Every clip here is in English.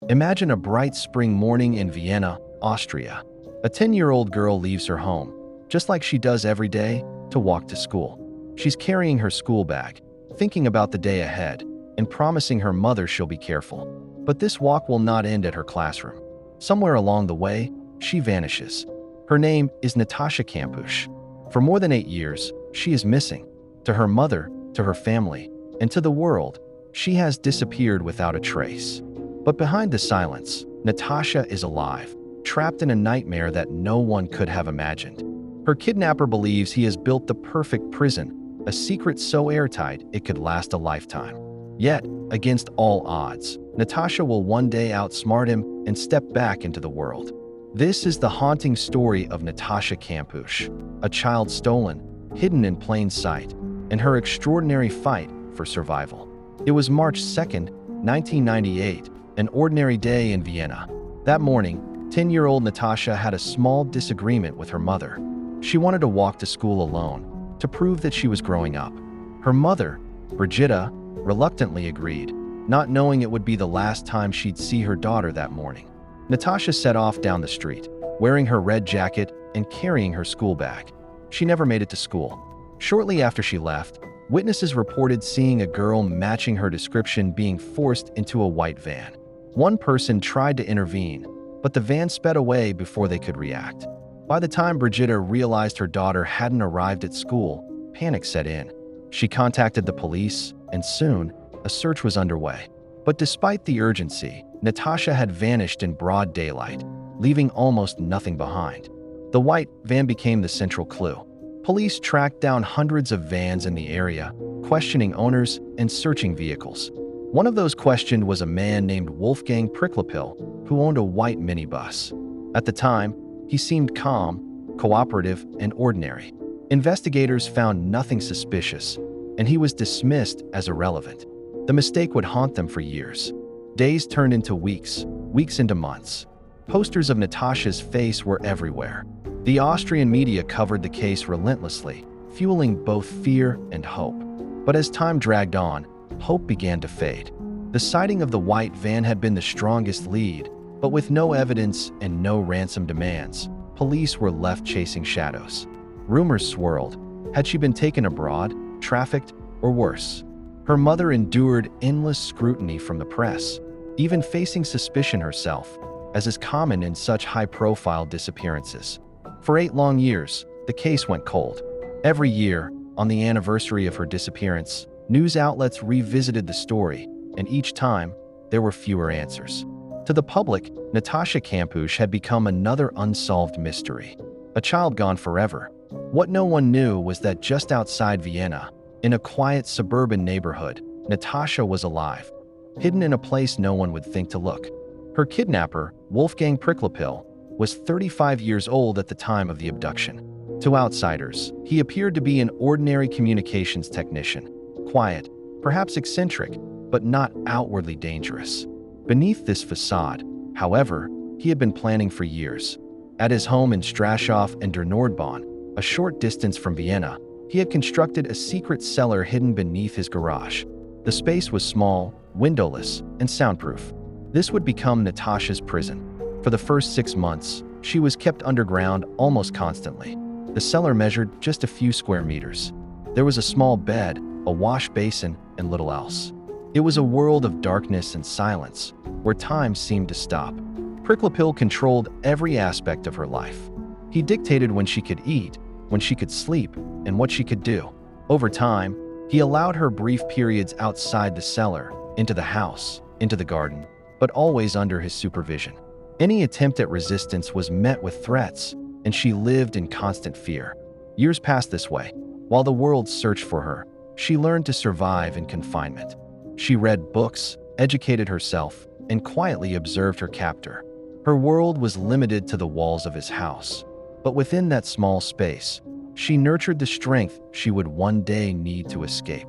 Imagine a bright spring morning in Vienna, Austria. A 10-year-old girl leaves her home, just like she does every day, to walk to school. She's carrying her school bag, thinking about the day ahead, and promising her mother she'll be careful. But this walk will not end at her classroom. Somewhere along the way, she vanishes. Her name is Natascha Kampusch. For more than 8 years, she is missing. To her mother, to her family, and to the world, she has disappeared without a trace. But behind the silence, Natascha is alive, trapped in a nightmare that no one could have imagined. Her kidnapper believes he has built the perfect prison, a secret so airtight it could last a lifetime. Yet, against all odds, Natascha will one day outsmart him and step back into the world. This is the haunting story of Natascha Kampusch, a child stolen, hidden in plain sight, and her extraordinary fight for survival. It was March 2nd, 1998, an ordinary day in Vienna. That morning, 10-year-old Natascha had a small disagreement with her mother. She wanted to walk to school alone, to prove that she was growing up. Her mother, Brigitta, reluctantly agreed, not knowing it would be the last time she'd see her daughter that morning. Natascha set off down the street, wearing her red jacket and carrying her school bag. She never made it to school. Shortly after she left, witnesses reported seeing a girl matching her description being forced into a white van. One person tried to intervene, but the van sped away before they could react. By the time Brigitta realized her daughter hadn't arrived at school, panic set in. She contacted the police, and soon, a search was underway. But despite the urgency, Natascha had vanished in broad daylight, leaving almost nothing behind. The white van became the central clue. Police tracked down hundreds of vans in the area, questioning owners and searching vehicles. One of those questioned was a man named Wolfgang Priklopil, who owned a white minibus. At the time, he seemed calm, cooperative, and ordinary. Investigators found nothing suspicious, and he was dismissed as irrelevant. The mistake would haunt them for years. Days turned into weeks, weeks into months. Posters of Natascha's face were everywhere. The Austrian media covered the case relentlessly, fueling both fear and hope. But as time dragged on, hope began to fade. The sighting of the white van had been the strongest lead, but with no evidence and no ransom demands, police were left chasing shadows. Rumors swirled. Had she been taken abroad, trafficked, or worse? Her mother endured endless scrutiny from the press, even facing suspicion herself, as is common in such high-profile disappearances. For 8 long years, the case went cold. Every year, on the anniversary of her disappearance, news outlets revisited the story, and each time, there were fewer answers. To the public, Natascha Kampusch had become another unsolved mystery, a child gone forever. What no one knew was that just outside Vienna, in a quiet suburban neighborhood, Natascha was alive, hidden in a place no one would think to look. Her kidnapper, Wolfgang Priklopil, was 35 years old at the time of the abduction. To outsiders, he appeared to be an ordinary communications technician, quiet, perhaps eccentric, but not outwardly dangerous. Beneath this facade, however, he had been planning for years. At his home in Strashof and der Nordbahn, a short distance from Vienna, he had constructed a secret cellar hidden beneath his garage. The space was small, windowless, and soundproof. This would become Natascha's prison. For the first 6 months, she was kept underground almost constantly. The cellar measured just a few square meters. There was a small bed, a wash basin, and little else. It was a world of darkness and silence, where time seemed to stop. Priklopil controlled every aspect of her life. He dictated when she could eat, when she could sleep, and what she could do. Over time, he allowed her brief periods outside the cellar, into the house, into the garden, but always under his supervision. Any attempt at resistance was met with threats, and she lived in constant fear. Years passed this way. While the world searched for her, she learned to survive in confinement. She read books, educated herself, and quietly observed her captor. Her world was limited to the walls of his house. But within that small space, she nurtured the strength she would one day need to escape.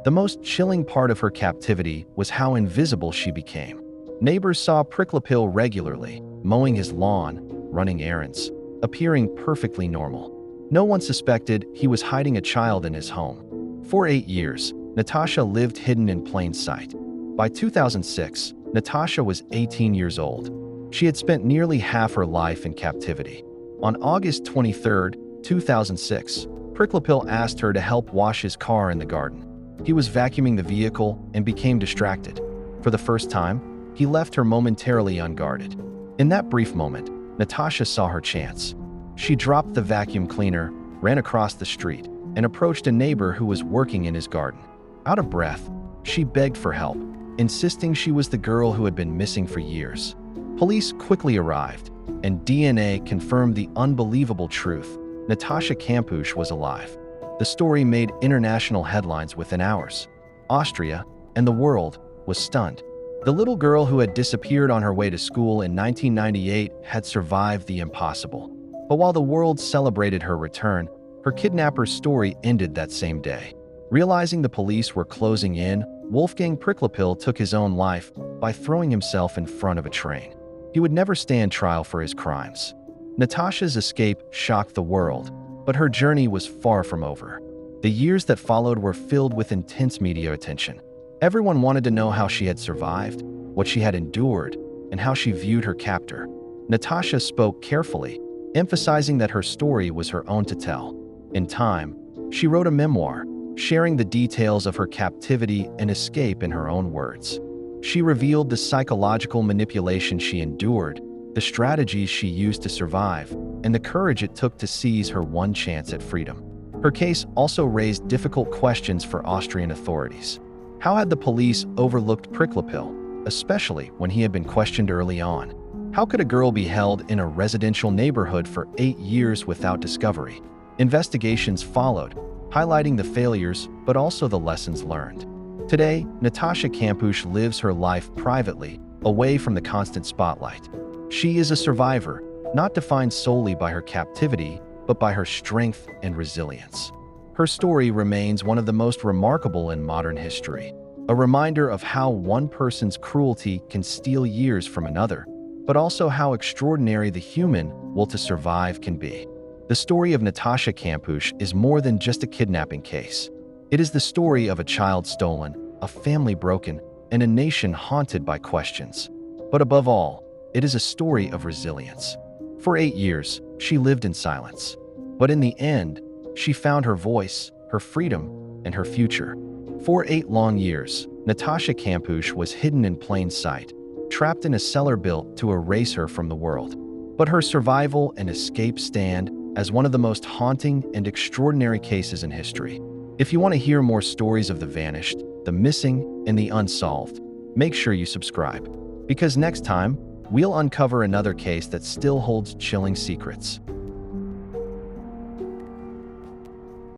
The most chilling part of her captivity was how invisible she became. Neighbors saw Priklopil regularly, mowing his lawn, running errands, appearing perfectly normal. No one suspected he was hiding a child in his home. For 8 years, Natascha lived hidden in plain sight. By 2006, Natascha was 18 years old. She had spent nearly half her life in captivity. On August 23, 2006, Priklopil asked her to help wash his car in the garden. He was vacuuming the vehicle and became distracted. For the first time, he left her momentarily unguarded. In that brief moment, Natascha saw her chance. She dropped the vacuum cleaner, ran across the street, and approached a neighbor who was working in his garden. Out of breath, she begged for help, insisting she was the girl who had been missing for years. Police quickly arrived, and DNA confirmed the unbelievable truth. Natascha Kampusch was alive. The story made international headlines within hours. Austria, and the world, was stunned. The little girl who had disappeared on her way to school in 1998 had survived the impossible. But while the world celebrated her return, her kidnapper's story ended that same day. Realizing the police were closing in, Wolfgang Priklopil took his own life by throwing himself in front of a train. He would never stand trial for his crimes. Natascha's escape shocked the world, but her journey was far from over. The years that followed were filled with intense media attention. Everyone wanted to know how she had survived, what she had endured, and how she viewed her captor. Natascha spoke carefully, emphasizing that her story was her own to tell. In time, she wrote a memoir, sharing the details of her captivity and escape in her own words. She revealed the psychological manipulation she endured, the strategies she used to survive, and the courage it took to seize her one chance at freedom. Her case also raised difficult questions for Austrian authorities. How had the police overlooked Priklopil, especially when he had been questioned early on? How could a girl be held in a residential neighborhood for 8 years without discovery? Investigations followed, highlighting the failures but also the lessons learned. Today, Natascha Kampusch lives her life privately, away from the constant spotlight. She is a survivor, not defined solely by her captivity, but by her strength and resilience. Her story remains one of the most remarkable in modern history, a reminder of how one person's cruelty can steal years from another, but also how extraordinary the human will to survive can be. The story of Natascha Kampusch is more than just a kidnapping case. It is the story of a child stolen, a family broken, and a nation haunted by questions. But above all, it is a story of resilience. For 8 years, she lived in silence. But in the end, she found her voice, her freedom, and her future. For 8 long years, Natascha Kampusch was hidden in plain sight, trapped in a cellar built to erase her from the world. But her survival and escape stand as one of the most haunting and extraordinary cases in history. If you want to hear more stories of the vanished, the missing, and the unsolved, make sure you subscribe. Because next time, we'll uncover another case that still holds chilling secrets.